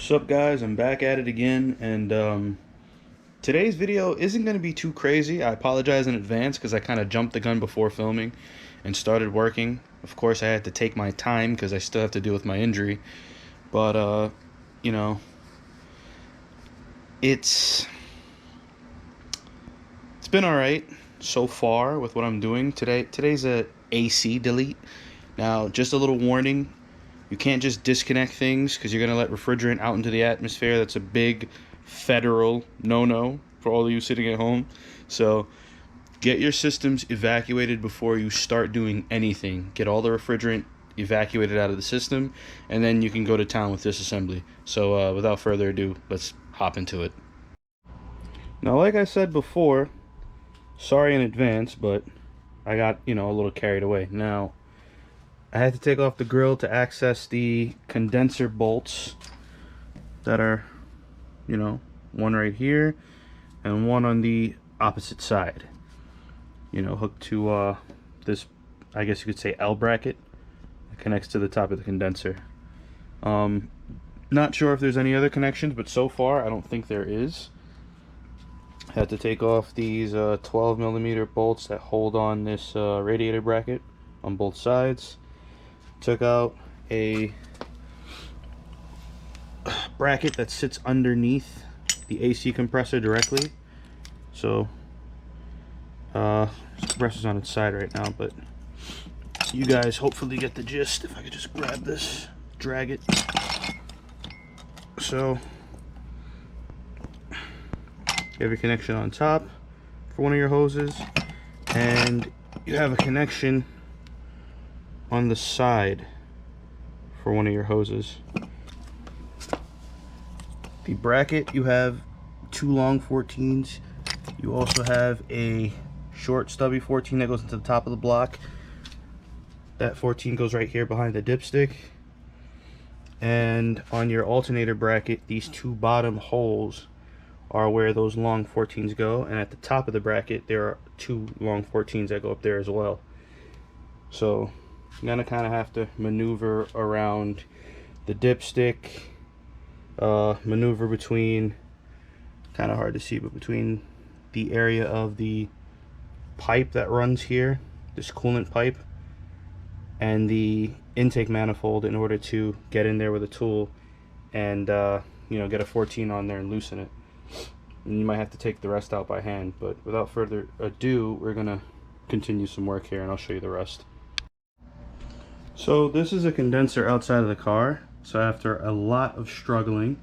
What's up, guys? I'm back at it again, and today's video isn't going to be too crazy. I apologize in advance because I kind of jumped the gun before filming and started working. Of course, I had to take my time because I still have to deal with my injury, but you know, it's been all right so far with what I'm doing today. Today's a AC delete. Now, just a little warning. You can't just disconnect things because you're going to let refrigerant out into the atmosphere. That's a big federal no-no for all of you sitting at home. So get your systems evacuated before you start doing anything. Get all the refrigerant evacuated out of the system, and then you can go to town with disassembly. So without further ado, let's hop into it. Now, like I said before, sorry in advance, but I got, a little carried away. Now, I had to take off the grill to access the condenser bolts that are, one right here and one on the opposite side. Hooked to this, I guess you could say, L bracket that connects to the top of the condenser. Not sure if there's any other connections, but so far I don't think there is. Had to take off these 12mm bolts that hold on this radiator bracket on both sides. Took out a bracket that sits underneath the AC compressor directly. So this compressor's on its side right now, but you guys hopefully get the gist. If I could just grab this, drag it. So you have your connection on top for one of your hoses, and you have a connection on the side for one of your hoses. The bracket, you have two long 14s. You also have a short stubby 14 that goes into the top of the block. That 14 goes right here behind the dipstick. And on your alternator bracket, these two bottom holes are where those long 14s go, and at the top of the bracket there are two long 14s that go up there as well. So you're gonna kind of have to maneuver around the dipstick, maneuver between, kind of hard to see, but between the area of the pipe that runs here, this coolant pipe, and the intake manifold in order to get in there with a tool and get a 14 on there and loosen it. And you might have to take the rest out by hand, but without further ado, we're gonna continue some work here and I'll show you the rest. So this is a condenser outside of the car. So after a lot of struggling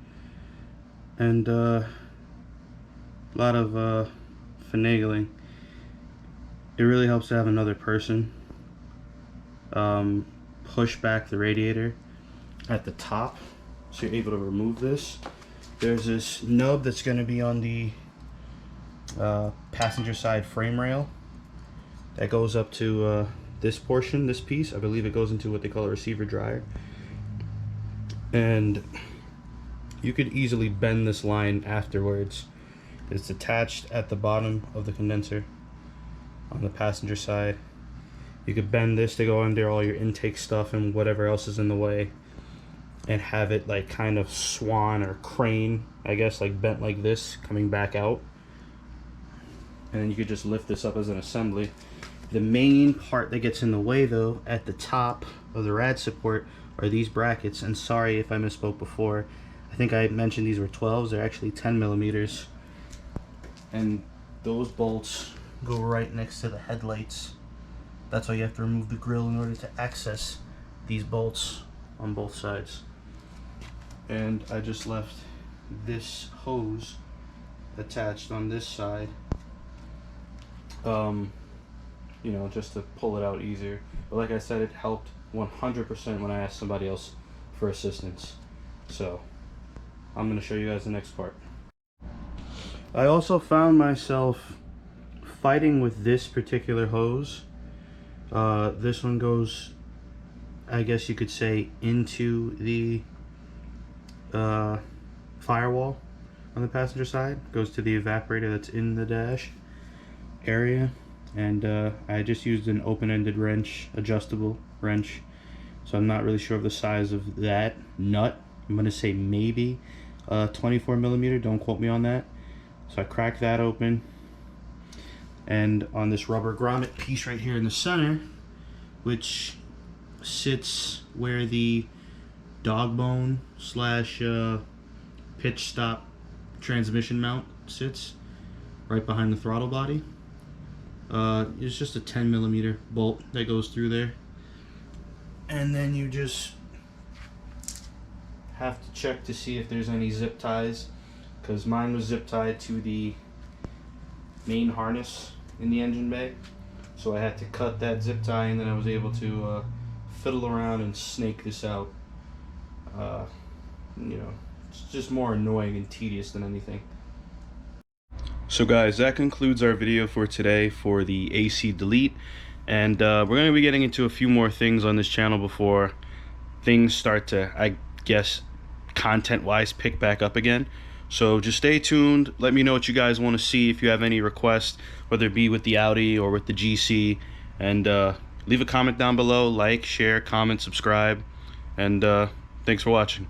and a lot of finagling, it really helps to have another person push back the radiator at the top so you're able to remove this. There's this nub that's going to be on the passenger side frame rail that goes up to this portion, this piece. I believe it goes into what they call a receiver dryer, and you could easily bend this line afterwards. It's attached at the bottom of the condenser on the passenger side. You could bend this to go under all your intake stuff and whatever else is in the way, and have it like kind of swan or crane, I guess, like bent like this, coming back out. And then you could just lift this up as an assembly. The main part that gets in the way, though, at the top of the rad support are these brackets. And sorry if I misspoke before. I think I mentioned these were 12s. They're actually 10mm. And those bolts go right next to the headlights. That's why you have to remove the grill in order to access these bolts on both sides. And I just left this hose attached on this side, just to pull it out easier. But like I said, it helped 100% when I asked somebody else for assistance. So I'm going to show you guys the next part. I also found myself fighting with this particular hose. This one goes, I guess you could say, into the firewall on the passenger side. Goes to the evaporator that's in the dash area. And I just used an open-ended wrench, adjustable wrench, so I'm not really sure of the size of that nut I'm gonna say maybe 24 millimeter, don't quote me on that. So I crack that open, and on this rubber grommet piece right here in the center, which sits where the dog bone slash pitch stop transmission mount sits, right behind the throttle body. It's just a 10 millimeter bolt that goes through there, and then you just have to check to see if there's any zip ties, because mine was zip tied to the main harness in the engine bay, so I had to cut that zip tie, and then I was able to fiddle around and snake this out. You know, it's just more annoying and tedious than anything. So guys, that concludes our video for today for the AC Delete, and we're going to be getting into a few more things on this channel before things start to, I guess, content wise pick back up again. So just stay tuned. Let me know what you guys want to see, if you have any requests, whether it be with the Audi or with the GC, and leave a comment down below. Like, share, comment, subscribe, and thanks for watching.